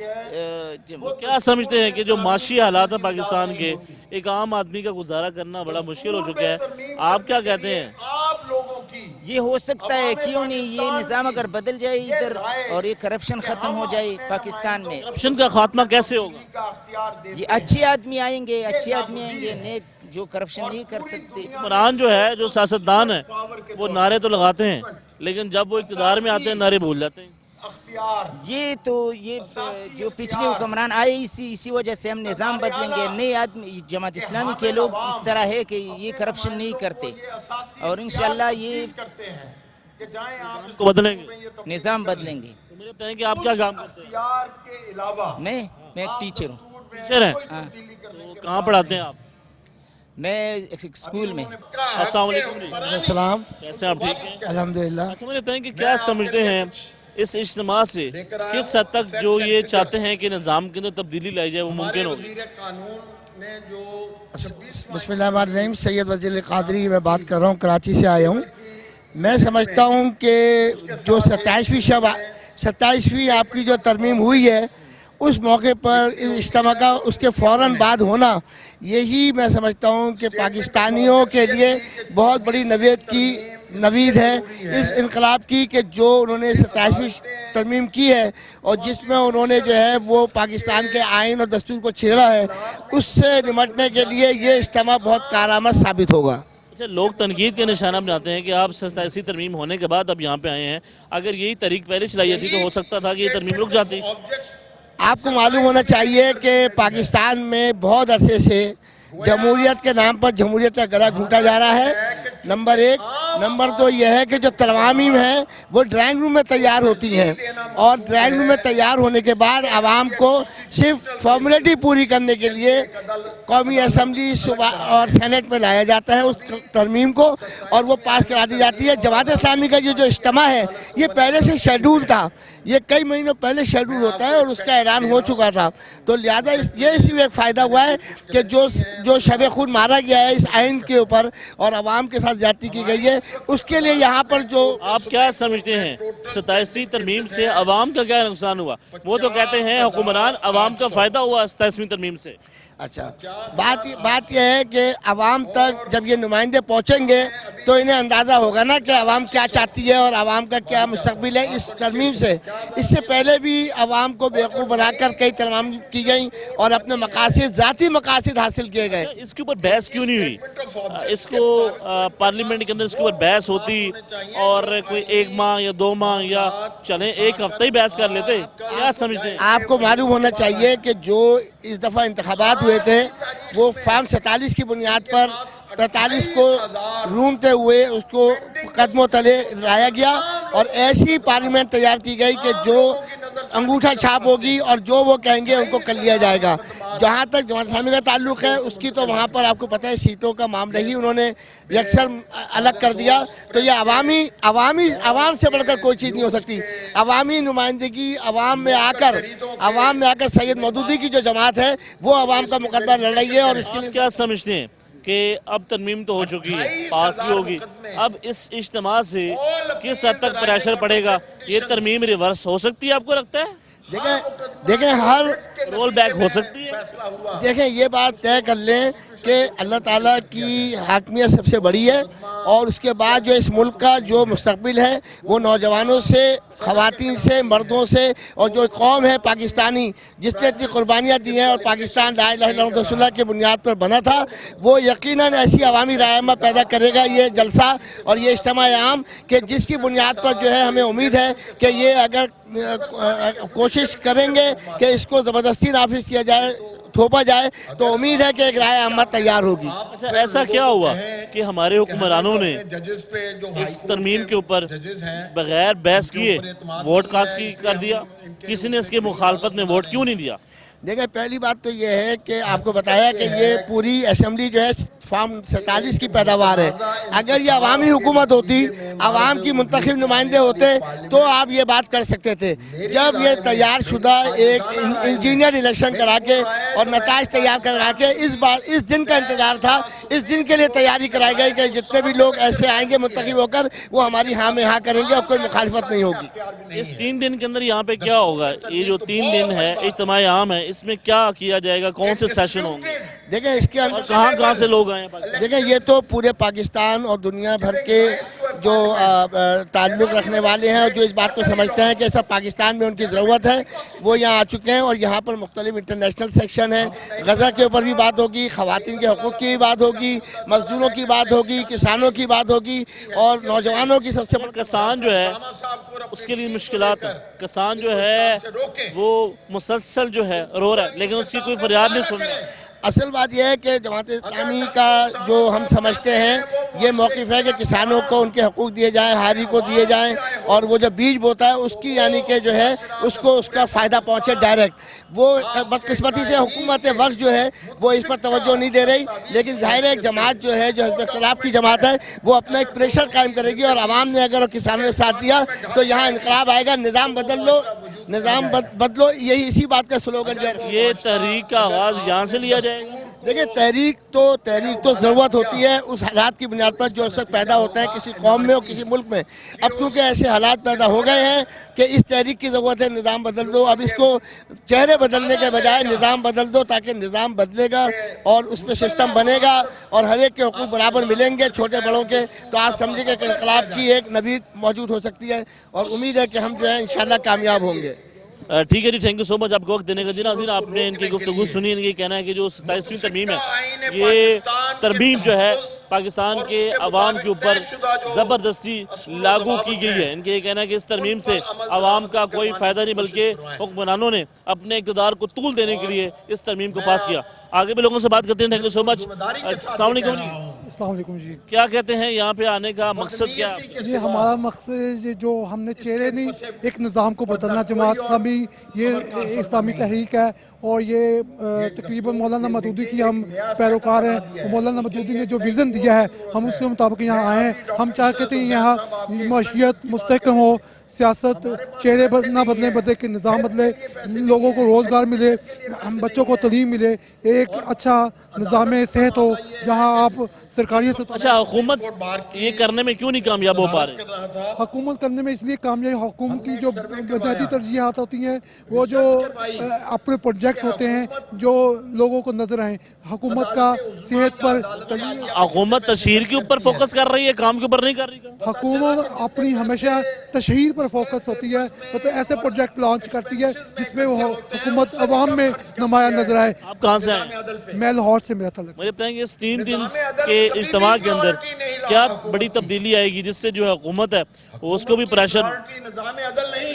کیا سمجھتے ہیں کہ جو معاشی حالات ہیں پاکستان کے, ایک عام آدمی کا گزارا کرنا بڑا مشکل ہو چکا ہے, آپ کیا کہتے ہیں؟ آپ لوگوں کی یہ ہو سکتا ہے, کیوں نہیں, یہ نظام اگر بدل جائے ادھر اور یہ کرپشن ختم ہو جائے پاکستان میں. کرپشن کا خاتمہ کیسے ہوگا؟ کا اختیار دے. یہ اچھے آدمی آئیں گے, نیک جو کرپشن نہیں کر سکتے. حکمران جو ہے, جو سیاستدان ہیں, وہ نعرے تو لگاتے ہیں لیکن جب وہ اقتدار میں آتے ہیں نعرے بھول جاتے ہیں. اختیار یہ جو پچھلے حکمران آئے اسی وجہ سے ہم نظام بدلیں گے. نئے آدمی جماعت اسلامی کے لوگ اس طرح ہے کہ یہ کرپشن نہیں کرتے, اور انشاءاللہ یہ کرتے ہیں کہ جائیں آپ اس کو بدلیں گے, نظام بدلیں گے. تو مجھے بتائیں کہ آپ کیا کام کرتے ہیں؟ اختیار کے علاوہ میں ایک ٹیچر ہوں. ٹیچر ہیں, تو کہاں پڑھاتے ہیں آپ؟ میں ایک اسکول میں. السلام علیکم جی. السلام. کیسے ہیں آپ؟ ٹھیک ہیں؟ الحمدللہ. اچھا مجھے بتائیں کہ کیا سمجھتے ہیں اس اجتماع سے کس حد تک جو یہ چاہتے ہیں کہ نظام کے اندر تبدیلی لائی جائے وہ ممکن ہوگی؟ وزیر قانون نے جو بسم اللہ الرحمن الرحیم. سید وزیر قادری میں بات کر رہا ہوں, کراچی سے آیا ہوں. میں سمجھتا ہوں کہ جو 27ویں آپ کی جو ترمیم ہوئی ہے اس موقع پر اس اجتماع کا اس کے فوراً بعد ہونا, یہی میں سمجھتا ہوں کہ پاکستانیوں کے لیے بہت بڑی نوید ہے اس انقلاب کی, کہ جو انہوں نے 27ویں ترمیم کی ہے اور جس میں انہوں نے جو ہے وہ پاکستان کے آئین اور دستور کو چھیڑا ہے, اس سے نمٹنے کے لیے یہ اجتماع بہت کارآمد ثابت ہوگا. لوگ تنقید کے نشانہ بناتے ہیں کہ آپ 27ویں ترمیم ہونے کے بعد اب یہاں پہ آئے ہیں, اگر یہی تحریک پہلے چلائی تھی تو ہو سکتا تھا کہ یہ ترمیم رک جاتی. آپ کو معلوم ہونا چاہیے کہ پاکستان میں بہت عرصے سے جمہوریت کے نام پر جمہوریت کا گلا گھونٹا جا رہا ہے, نمبر ایک. نمبر دو یہ ہے کہ جو ترامیم ہیں وہ ڈرائنگ روم میں تیار ہوتی ہیں, اور ڈرائنگ روم میں تیار ہونے کے بعد عوام کو صرف فارمیلٹی پوری کرنے کے لیے قومی اسمبلی اور سینٹ میں لایا جاتا ہے اس ترمیم کو, اور وہ پاس کرا دی جاتی ہے. جماعت اسلامی کا جو اجتماع ہے یہ پہلے سے شیڈول تھا, یہ کئی مہینوں پہلے شیڈول ہوتا ہے اور اس کا اعلان ہو چکا تھا. تو لہذا یہ اسی میں ایک فائدہ ہوا ہے کہ جو شب خون مارا گیا ہے اس آئین کے اوپر اور عوام کے ساتھ زیادتی کی گئی ہے, اس کے لیے یہاں پر جو آپ کیا سمجھتے ہیں 27ویں ترمیم سے عوام کا کیا نقصان ہوا؟ وہ تو کہتے ہیں حکمران, عوام کا فائدہ ہوا 27ویں ترمیم سے. اچھا بات یہ ہے کہ عوام تک جب یہ نمائندے پہنچیں گے تو انہیں اندازہ ہوگا نا کہ عوام کیا چاہتی ہے اور عوام کا کیا مستقبل ہے اس ترمیم سے. اس سے پہلے بھی عوام کو بیوقوف بنا کر کئی ترمیم کی گئیں اور اپنے مقاصد, ذاتی مقاصد حاصل کیے گئے. اس کے اوپر بحث کیوں نہیں ہوئی؟ اس کو پارلیمنٹ کے اندر اس کے اوپر بحث ہوتی اور کوئی 1 ماہ یا 2 ماہ یا چلیں 1 ہفتہ ہی بحث کر لیتے. کیا سمجھتے ہیں؟ آپ کو معلوم ہونا چاہیے کہ جو اس دفعہ انتخابات ہوئے تھے وہ فارم 47 کی بنیاد پر 45 کو روندتے ہوئے اس کو قدموں تلے لایا گیا, اور ایسی پارلیمنٹ تیار کی گئی کہ جو انگوٹھا چھاپ ہوگی اور جو وہ کہیں گے ان کو کر لیا جائے گا. جہاں تک جماعت اسلامی کا تعلق ہے اس کی تو وہاں پر آپ کو پتہ ہے سیٹوں کا معاملہ ہی انہوں نے یکسر الگ کر دیا. تو یہ عوام سے بڑھ کر کوئی چیز نہیں ہو سکتی. عوامی نمائندگی عوام میں آ کر سید مودودی کی جو جماعت ہے وہ عوام کا مقدمہ لڑ رہی ہے. اور اس کے لیے کیا سمجھتے ہیں کہ اب ترمیم تو ہو چکی ہے, پاس بھی ہوگی, اب اس اجتماع سے کس حد تک پریشر پڑے گا؟ یہ ترمیم ریورس ہو سکتی ہے, آپ کو لگتا ہے؟ دیکھیں ہر رول بیک ہو سکتی ہے. دیکھیں یہ بات طے کر لیں کہ اللہ تعالیٰ کی حاکمیت سب سے بڑی ہے, اور اس کے بعد جو اس ملک کا جو مستقبل ہے وہ نوجوانوں سے, خواتین سے, مردوں سے, اور جو قوم ہے پاکستانی جس نے اتنی قربانیاں دی ہیں اور پاکستان لا الہ الا اللہ رسول اللہ کی بنیاد پر بنا تھا, وہ یقیناً ایسی عوامی رائے پیدا کرے گا یہ جلسہ اور یہ اجتماع عام, کہ جس کی بنیاد پر جو ہے ہمیں امید ہے کہ یہ اگر کوشش کریں گے کہ اس کو زبردستی نافذ کیا جائے, تھوپا جائے, تو امید ہے کہ ایک رائے عامہ تیار ہوگی. اچھا ایسا کیا ہوا کہ ہمارے حکمرانوں نے اس ترمیم کے اوپر بغیر بحث کیے ووٹ کاسٹ کر دیا؟ کسی نے اس کے مخالفت میں ووٹ کیوں نہیں دیا؟ دیکھیں پہلی بات تو یہ ہے کہ آپ کو بتایا کہ یہ پوری اسمبلی جو ہے فارم 47 کی پیداوار ہے. اگر یہ عوامی حکومت ہوتی, عوام کی منتخب نمائندے ہوتے, تو آپ یہ بات کر سکتے تھے. جب یہ تیار شدہ ایک انجینئر الیکشن کرا کے اور نتائج تیار کرا کے اس دن کا انتظار تھا, اس دن کے لیے تیاری کرائی گئی کہ جتنے بھی لوگ ایسے آئیں گے منتخب ہو کر وہ ہماری ہاں میں ہاں کریں گے اور کوئی مخالفت نہیں ہوگی. اس 3 دن کے اندر یہاں پہ کیا ہوگا؟ یہ جو 3 دن ہے اجتماع عام ہے, اس میں کیا کیا جائے گا؟ کون سے سیشن ہوں گے؟ دیکھیں اس کے کہاں سے لوگ آئے ہیں؟ دیکھیں یہ تو پورے پاکستان اور دنیا بھر کے جو تعلق رکھنے والے ہیں اور جو اس بات کو سمجھتے ہیں کہ سب پاکستان میں ان کی ضرورت ہے وہ یہاں آ چکے ہیں, اور یہاں پر مختلف انٹرنیشنل سیکشن ہیں. غزہ کے اوپر بھی بات ہوگی, خواتین کے حقوق کی بھی بات ہوگی, مزدوروں کی بات ہوگی, کسانوں کی بات ہوگی, اور نوجوانوں کی سب سے بڑی. کسان جو ہے اس کے لیے مشکلات ہیں. کسان جو ہے وہ مسلسل جو ہے رو رہا ہے لیکن اس کی کوئی فریاد نہیں سن رہا. असल बात यह है कि जमात इस्लामी का जो हम समझते हैं ये मौक़िफ़ है कि किसानों को उनके हकूक़ दिए जाएँ, हारी को दिए जाएँ, और वो जब बीज बोता है उसकी यानी कि जो है उसको उसका फ़ायदा पहुँचे डायरेक्ट। वो बदकिस्मती से हुकूमत वक्त जो है वो इस पर तवज्जो नहीं दे रही, लेकिन ज़ाहिर है जमात जो है जो हिज़्ब इख्तिलाफ की जमात है वो अपना एक प्रेशर कायम करेगी, और आवाम ने अगर किसानों ने साथ दिया तो यहाँ इनकलाब आएगा। निज़ाम बदल लो, निज़ाम बदलो, यही इसी बात का स्लोगन जो है। ये तहरीक का आगाज़ यहाँ से लिया जाएगा? देखिए तहरीक तो ज़रूरत होती है उस हालात की बुनियाद पर जो उस वक्त पैदा होता है किसी कौम में और किसी मुल्क में। अब क्योंकि ऐसे हालात पैदा हो गए हैं कि इस तहरीक की ज़रूरत है, निज़ाम बदल दो। अब इसको चेहरे बदलने के बजाय निज़ाम बदल दो, ताकि निज़ाम बदलेगा और उस पर सिस्टम बनेगा और हर एक के हुकूक बराबर मिलेंगे, छोटे बड़ों के। तो आप समझिए कि इनकलाब की एक नवीद मौजूद हो सकती है, और उम्मीद है कि हम जो है इंशाल्लाह कामयाब होंगे। ठीक है जी, थैंक यू सो मच आपको वक्त देने का। जी नाज़रीन, आपने इनकी गुफ्तगू सुनी। इनकी कहना है कि जो 27वीं तरमीम है ये तरमीम जो है पाकिस्तान के अवाम के ऊपर ज़बरदस्ती लागू की गई है। इनके ये कहना है कि इस तरमीम से अवाम का कोई फ़ायदा नहीं, बल्कि हुक्मरानों ने अपने इक़्तिदार को तूल देने के लिए इस तरमीम को पास किया। आगे भी लोगों से बात करते हैं। Thank you so much. अस्सलाम वालेकुम जी। अस्सलाम वालेकुम जी। क्या कहते हैं, यहाँ पे आने का मकसद क्या है? ये हमारा मकसद जो हमने चेहरे नहीं, एक निज़ाम को बदलना। जमात इस्लामी ये इस्लामी तहरीक है, और ये तकरीबन मौलाना मदूदी की हम पैरोकार हैं। मौलाना मदूदी ने जो विज़न दिया है हम उसके मुताबिक यहाँ आए हैं। हम चाहते हैं यहाँ मईशत मुस्तहकम हो, सियासत चेहरे ना बदले बदले के निज़ाम बदले, लोगों को रोज़गार मिले, हम बच्चों को तलीम मिले, एक अच्छा निज़ाम सेहत हो जहाँ आप सरकारी। अच्छा, हुकूमत ये करने में क्यों नहीं कामयाब हो पा रही? हुकूमत करने में इसलिए कामयाब, हुकूमत की जो बुनियादी तरजीहात होती हैं, वो जो अपने प्रोजेक्ट होते हैं जो लोगों को नजर आए, हुकूमत का सेहत पर। हुकूमत तशहीर के ऊपर फोकस कर रही है, काम के ऊपर नहीं कर रही। हुकूमत अपनी हमेशा तशहीर पर फोकस होती है, तो ऐसे प्रोजेक्ट लॉन्च करती है जिसमें वो हुकूमत अवाम में नुमाया नजर आए। आप कहाँ से आए? मैं लाहौर से, मेरा तल्लुक। मुझे बताएंगे इस 3 दिन के इज्तिमा के अंदर क्या बड़ी तब्दीली आएगी जिससे जो है हुकूमत है उसको भी प्रेशर?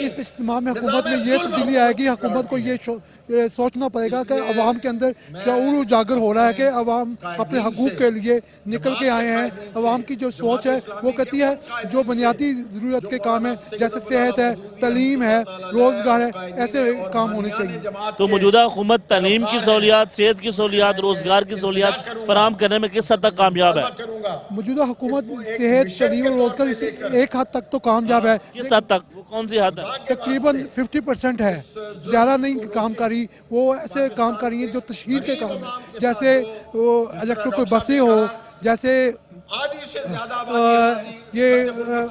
इस इज्तिमा में हुकूमत में ये तब्दीली आएगी, हुकूमत को ये सोचना पड़ेगा कि अवाम के अंदर शऊर उजागर हो रहा है कि अवाम अपने हकूक़ के लिए निकल के आए हैं। अवाम की जो सोच है वो कहती है जो बुनियादी ज़रूरत के काम है, जैसे सेहत है, तलीम है, रोज़गार है, ऐसे काम होने चाहिए। तो मौजूदा हुकूमत तलीम की सहूलियात, सेहत की सहूलियात, रोज़गार की सहूलियात फराहम करने में किस हद तक कामयाब है? मौजूदा हुकूमत सेहत, तलीम और रोज़गार एक हद तक तो कामयाब है। किस हद तक? वो कौन सी हद है? तकरीबन 50% है, ज़्यादा नहीं काम करी। वो ऐसे काम कर रही हैं जो तशहीर के काम है, जैसे वो इलेक्ट्रिक बसें हो, जैसे ये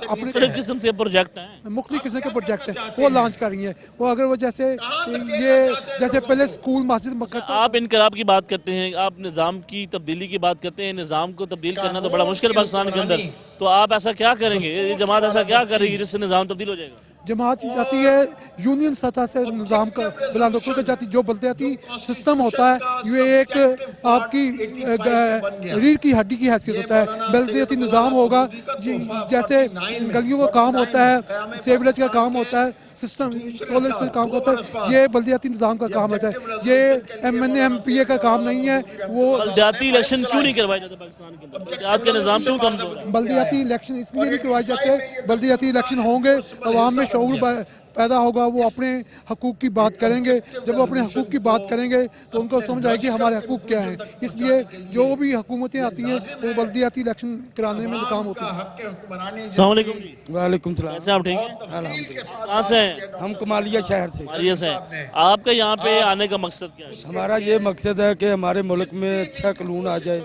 अपने किस्म के प्रोजेक्ट हैं, मुख्तलिफ किस्म के प्रोजेक्ट हैं वो लॉन्च कर रही हैं। वो अगर वो जैसे ये जैसे पहले स्कूल मस्जिद मक्का। आप इनकलाब की बात करते हैं, आप निज़ाम की तब्दीली की बात करते हैं। निज़ाम को तब्दील करना तो बड़ा मुश्किल पाकिस्तान के अंदर, तो आप ऐसा क्या करेंगे? ये जमात ऐसा क्या करेगी जिससे निज़ाम तब्दील हो जाएगा? जमात जाती है यूनियन सतह से निज़ाम का बुलंद होकर जाती, जो बलदियाती सिस्टम होता है ये एक आपकी रीढ़ की हड्डी की हैसियत होता है। बलदियाती निज़ाम होगा जैसे गलियों का काम होता है, सेवरेज का काम होता है, सिस्टम सोलर से काम होता है, ये बलदियाती निज़ाम का काम होता है। ये MNA MPA का काम नहीं है। वो बलदियाती इलेक्शन क्यों नहीं करवाए जाते पाकिस्तान के अंदर? बलदियात के निज़ाम क्यों कमजोर है? बलदियाती इलेक्शन इसलिए नहीं करवाए जाते, बलदियाती इलेक्शन होंगे, अवाम में शऊर पैदा होगा, वो अपने हकूक़ की बात करेंगे। जब वो अपने हकूक़ की बात करेंगे तो उनको समझ आएगी हमारे हकूक़ क्या हैं। इसलिए जो भी हुकूमतें आती हैं वो बल्दियाती इलेक्शन कराने में नाकाम होती हैं। अस्सलाम वालेकुम जी। वालेकुम सलाम। कैसे आप? ठीक है, अल्हम्दुलिल्लाह। कहाँ से हैं? हम कमालिया शहर से। कमालिया से हैं। आपका यहाँ पे आने का मकसद क्या है? हमारा ये मकसद है कि हमारे मुल्क में अच्छा कानून आ जाए,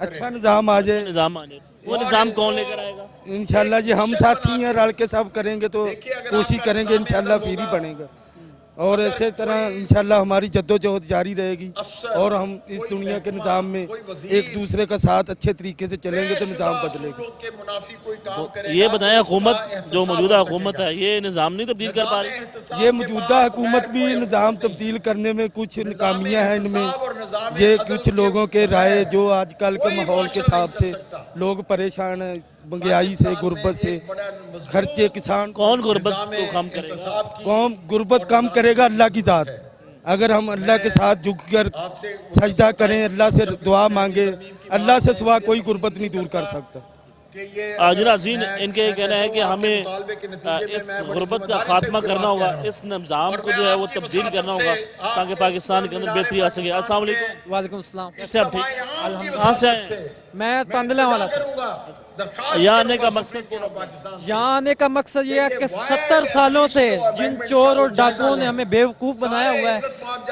अच्छा निज़ाम आ जाए। निज़ाम आ जाए, वो निज़ाम कौन लेकर आएगा? इंशाल्लाह जी हम साथी हैं, रल के सब करेंगे तो कोशिश करेंगे इंशाल्लाह फिर ही बनेगा। और ऐसे तरह इंशाल्लाह हमारी जद्दोजहद जारी रहेगी और हम इस दुनिया के निज़ाम में एक दूसरे का साथ अच्छे तरीके से चलेंगे तो निज़ाम बदलेगा। ये बताएं, हुकूमत जो मौजूदा हुकूमत है ये निज़ाम नहीं तब्दील कर पा रही? ये मौजूदा हुकूमत भी निज़ाम तब्दील करने में कुछ नाकामियाँ हैं इनमें। ये कुछ लोगों के राय जो आजकल के माहौल के हिसाब से लोग परेशान हैं, महंगाई से, गुर्बत से, खर्चे किसान। कौन गुर्बत को कम करेगा? कौन गुर्बत कम करेगा? अल्लाह की ज़ात। अगर हम अल्लाह के साथ झुक कर सजदा करें, अल्लाह से दुआ मांगे, अल्लाह से सिवा कोई गुर्बत नहीं दूर कर सकता। जी नाज़रीन, इनके ये कहना है कि हमें इस गुर्बत का खात्मा करना होगा, इस निज़ाम को जो है वो तब्दील करना होगा ताकि पाकिस्तान के अंदर बेहतरी आ सके। अस्सलाम वालेकुम। वालेकुम सलाम। कैसे आप? ठीक। कहाँ से आए हैं? मैं तांदला वाला था। यहाँ आने का मकसद क्या है? यहाँ आने का मकसद ये है कि 70 सालों से जिन चोर और डाकुओं ने हमें बेवकूफ़ बनाया हुआ है,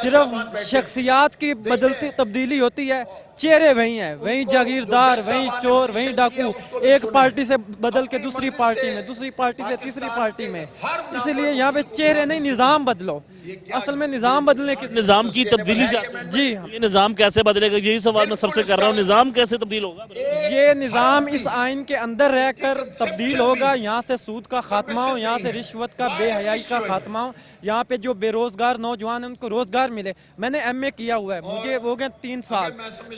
सिर्फ शख्सियात की बदलती तब्दीली होती है, चेहरे वही हैं, वही जागीरदार, वही चोर, वही डाकू, एक पार्टी से बदल के दूसरी पार्टी में, दूसरी पार्टी से तीसरी पार्टी में। इसलिए यहाँ पे चेहरे नहीं, निज़ाम बदलो। असल में निज़ाम बदलने की, निज़ाम की तब्दीली चाहते हैं। जी ये निज़ाम कैसे बदलेगा, यही सवाल मैं सबसे कर रहा हूँ। निज़ाम कैसे तब्दील होगा? ये निज़ाम इस आइन के अंदर रहकर तब्दील होगा। यहाँ से सूद का खात्मा हो, यहाँ से रिश्वत का, बेहयाई का खात्मा हो, यहाँ पे जो बेरोज़गार नौजवान हैं उनको रोज़गार मिले। मैंने MA किया हुआ है, मुझे हो गए 3 साल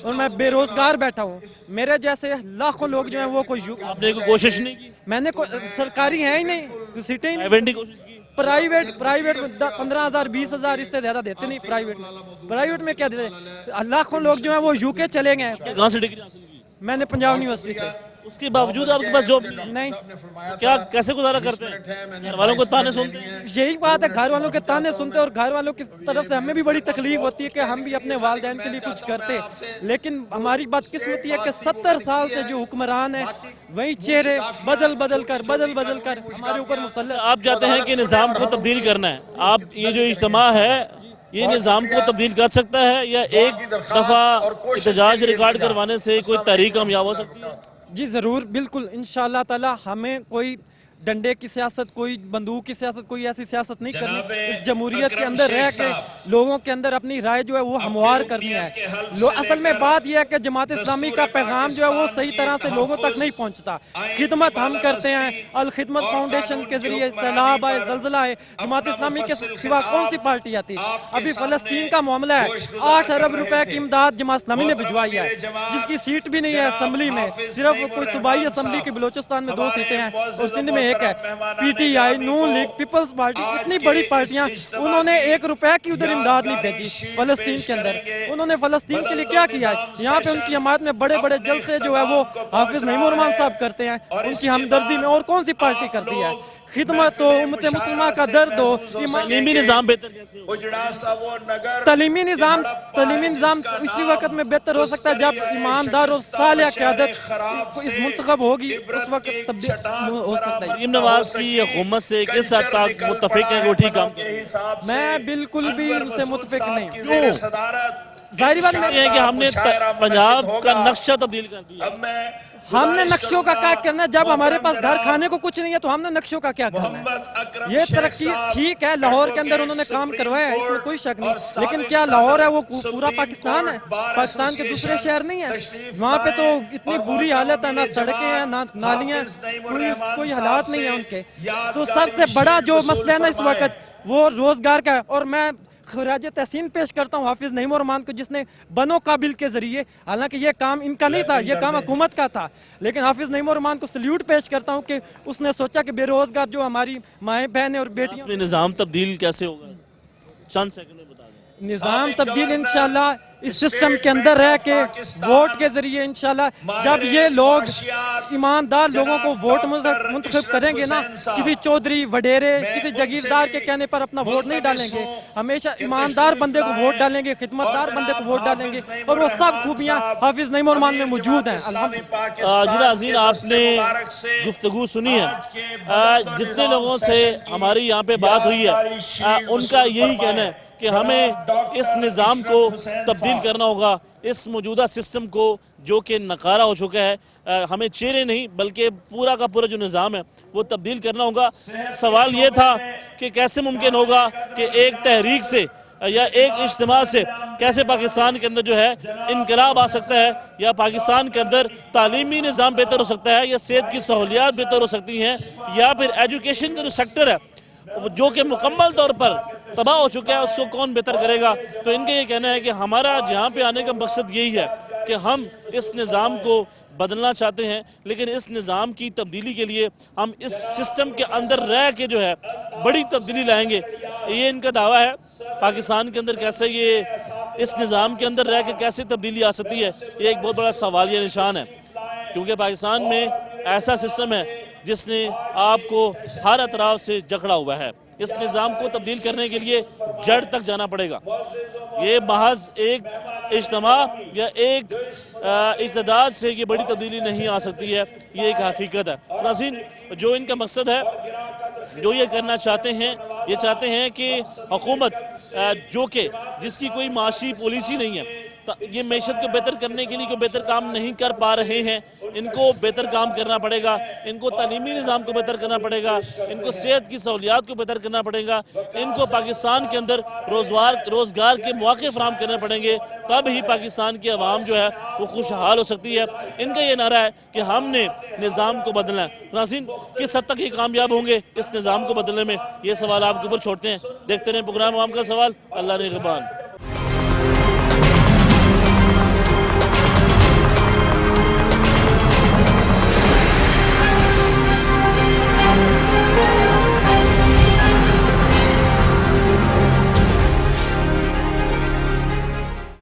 और मैं बेरोज़गार बैठा हूँ। मेरे जैसे लाखों लोग जो हैं वो कोई आपने कोई कोशिश नहीं की? मैंने सरकारी है ही नहीं, तो सीटें ही नहीं। प्राइवेट की कोशिश की? प्राइवेट में 15,000 20,000 इससे ज़्यादा देते नहीं। प्राइवेट में क्या देते? लाखों लोग जो हैं वो UK चले गए। कहाँ से डिग्री हासिल की? मैंने पंजाब यूनिवर्सिटी से। उसके बावजूद आपके पास जॉब नहीं। क्या कैसे गुजारा करते हैं? घर वालों को ताने सुनते हैं? यही बात है, घर वालों के ताने सुनते और घर वालों की तरफ से हमें भी बड़ी तकलीफ होती है कि हम भी अपने वालिदैन के लिए कुछ करते। लेकिन हमारी बदकिस्मती है कि 70 साल से जो हुक्मरान है वही चेहरे बदल बदल कर हमारे ऊपर मुसल्लत। आप चाहते हैं कि निज़ाम को तब्दील करना है। आप ये जो इज्तिमा है ये निज़ाम को तब्दील कर सकता है या एक दफ़ा एहतजाज रिकॉर्ड करवाने से कोई तहरीक कामयाब हो सकती है? जी ज़रूर, बिल्कुल, इंशाअल्लाह ताला। हमें कोई डंडे की सियासत, कोई बंदूक की सियासत, कोई ऐसी सियासत नहीं करनी। इस जमहूरियत के अंदर रह के लोगों के अंदर अपनी राय जो है वो हमवार करनी है। असल में बात यह है कि जमात इस्लामी का पैगाम जो है वो सही तरह से लोगों तक नहीं पहुंचता। खिदमत हम करते हैं, अल खिदमत फाउंडेशन के जरिए, सैलाब आए, ज़लज़ला आए, जमात इस्लामी के सिवा कौन सी पार्टी आती? अभी फ़लस्तीन का मामला है, 8 अरब रुपए की इमदाद जमात इस्लामी ने भिजवाई है, जिसकी सीट भी नहीं है असम्बली में। सिर्फ कोई सूबाई असम्बली की बलोचिस्तान में 2 सीटें हैं और सिंध में 1 है। PTI, नून लीग, पीपल्स पार्टी, इतनी बड़ी पार्टियां, उन्होंने 1 रुपए की उधर इमदाद नहीं भेजी फलस्तीन के अंदर। उन्होंने फलस्तीन के लिए क्या किया है? यहाँ पे उनकी हमायत में बड़े बड़े जलसे जो है वो हाफिज नईम रहमान साहब करते हैं, उनकी हमदर्दी में। और कौन सी पार्टी करती है? खिदमत हो, उम्मत मुस्लिमा का दर्द हो। तालीमी निज़ाम बेहतर कैसे हो? तालीमी निज़ाम इसी वक्त में बेहतर हो सकता है जब ईमानदार और सालिया क़यादत इस मुंतखब होगी, उस वक्त तब्दील हो सकता है। मरीम नवाज की हुकूमत से किस हद तक मुत्तफिक है? वो ठीक काम कर रही है? मैं बिल्कुल भी उनसे मुत्तफिक नहीं। क्यों? जाहिर बात नहीं है कि हमने पंजाब का नक्शा तब्दील कर दिया। हमने नक्शों का क्या करना है? जब हमारे पास घर खाने को कुछ नहीं है तो हमने नक्शों का क्या करना है? ये तरक्की ठीक है, लाहौर के अंदर उन्होंने काम करवाया है, इसमें कोई शक नहीं। लेकिन क्या लाहौर है वो पूरा पाकिस्तान है? पाकिस्तान के दूसरे शहर नहीं है? वहाँ पे तो इतनी बुरी हालत है, ना सड़कें हैं, ना नालियाँ, कोई हालात नहीं है उनके। तो सबसे बड़ा जो मसला है ना इस वक्त वो रोजगार का है। और मैं खराज तहसीन पेश करता हूँ हाफिज नईम रहमान को, जिसने बनो काबिल के जरिए, हालांकि ये काम इनका नहीं था, ये काम हुकूमत का था, लेकिन हाफिज नईम रहमान को सल्यूट पेश करता हूँ कि उसने सोचा कि बेरोजगार जो हमारी माएँ बहनें और बेटियाँ। निज़ाम तब्दील कैसे होगा? चंद सेकंड में बता दें। निज़ाम तब्दील इंशाल्लाह इस सिस्टम के अंदर रह के वोट के जरिए इंशाल्लाह, जब ये लोग ईमानदार लोगों को वोट मुंतखब करेंगे ना, किसी चौधरी वडेरे, किसी जागीरदार के कहने पर अपना वोट नहीं डालेंगे, हमेशा ईमानदार बंदे को वोट डालेंगे, खिदमतदार बंदे को वोट डालेंगे, और वो सब खूबियाँ हाफिज नईम रहमान में मौजूद हैं। अल्हम्दुलिल्लाह। आपने गुफ्तगू सुनी है, जितने लोगों से हमारी यहाँ पे बात हुई है उनका यही कहना है कि हमें इस निज़ाम को तब्दील करना होगा, इस मौजूदा सिस्टम को जो कि नकारा हो चुका है। हमें चेहरे नहीं बल्कि पूरा का पूरा जो निज़ाम है वो तब्दील करना होगा। सवाल ये था कि कैसे मुमकिन होगा कि एक तहरीक से या एक इज्तिमा से कैसे पाकिस्तान के अंदर जो है इनकलाब आ सकता है, या पाकिस्तान के अंदर तालीमी निज़ाम बेहतर हो सकता है, या सेहत की सहूलियात बेहतर हो सकती हैं, या फिर एजुकेशन का जो सेक्टर है जो कि मुकम्मल तौर पर तबाह हो चुका है उसको कौन बेहतर करेगा। तो इनका ये कहना है कि हमारा यहाँ पे आने का मकसद यही है कि हम इस निज़ाम को बदलना चाहते हैं, लेकिन इस निज़ाम की तब्दीली के लिए हम इस सिस्टम के अंदर रह के जो है बड़ी तब्दीली लाएंगे, ये इनका दावा है। پاکستان کے اندر کیسے یہ اس نظام کے اندر رہ کے کیسے تبدیلی آ سکتی ہے، یہ ایک بہت بڑا سوالیہ نشان ہے، کیونکہ پاکستان میں ایسا سسٹم ہے جس نے آپ کو ہر اطراف سے جکڑا ہوا ہے۔ اس نظام کو تبدیل کرنے کے لیے جڑ تک جانا پڑے گا۔ یہ محض ایک اجتماع یا ایک اجتہاد سے یہ بڑی تبدیلی نہیں آ سکتی ہے، یہ ایک حقیقت ہے۔ ناظرین، جو ان کا مقصد ہے، جو یہ کرنا چاہتے ہیں، یہ چاہتے ہیں کہ حکومت جو کہ جس کی کوئی معاشی پالیسی نہیں ہے، یہ معیشت کو بہتر کرنے کے لیے کوئی بہتر کام نہیں کر پا رہے ہیں، ان کو بہتر کام کرنا پڑے گا، ان کو تعلیمی نظام کو بہتر کرنا پڑے گا، ان کو صحت کی سہولیات کو بہتر کرنا پڑے گا، ان کو پاکستان کے اندر روزگار کے مواقع فراہم کرنے پڑیں گے، تب ہی پاکستان کی عوام جو ہے وہ خوشحال ہو سکتی ہے۔ ان کا یہ نعرہ ہے کہ ہم نے نظام کو بدلنا ہے۔ ناظرین، کس حد تک یہ کامیاب ہوں گے اس نظام کو بدلنے میں، یہ سوال آپ کے اوپر چھوڑتے ہیں۔ دیکھتے رہیں پروگرام عوام کا سوال۔ اللہ نگہبان۔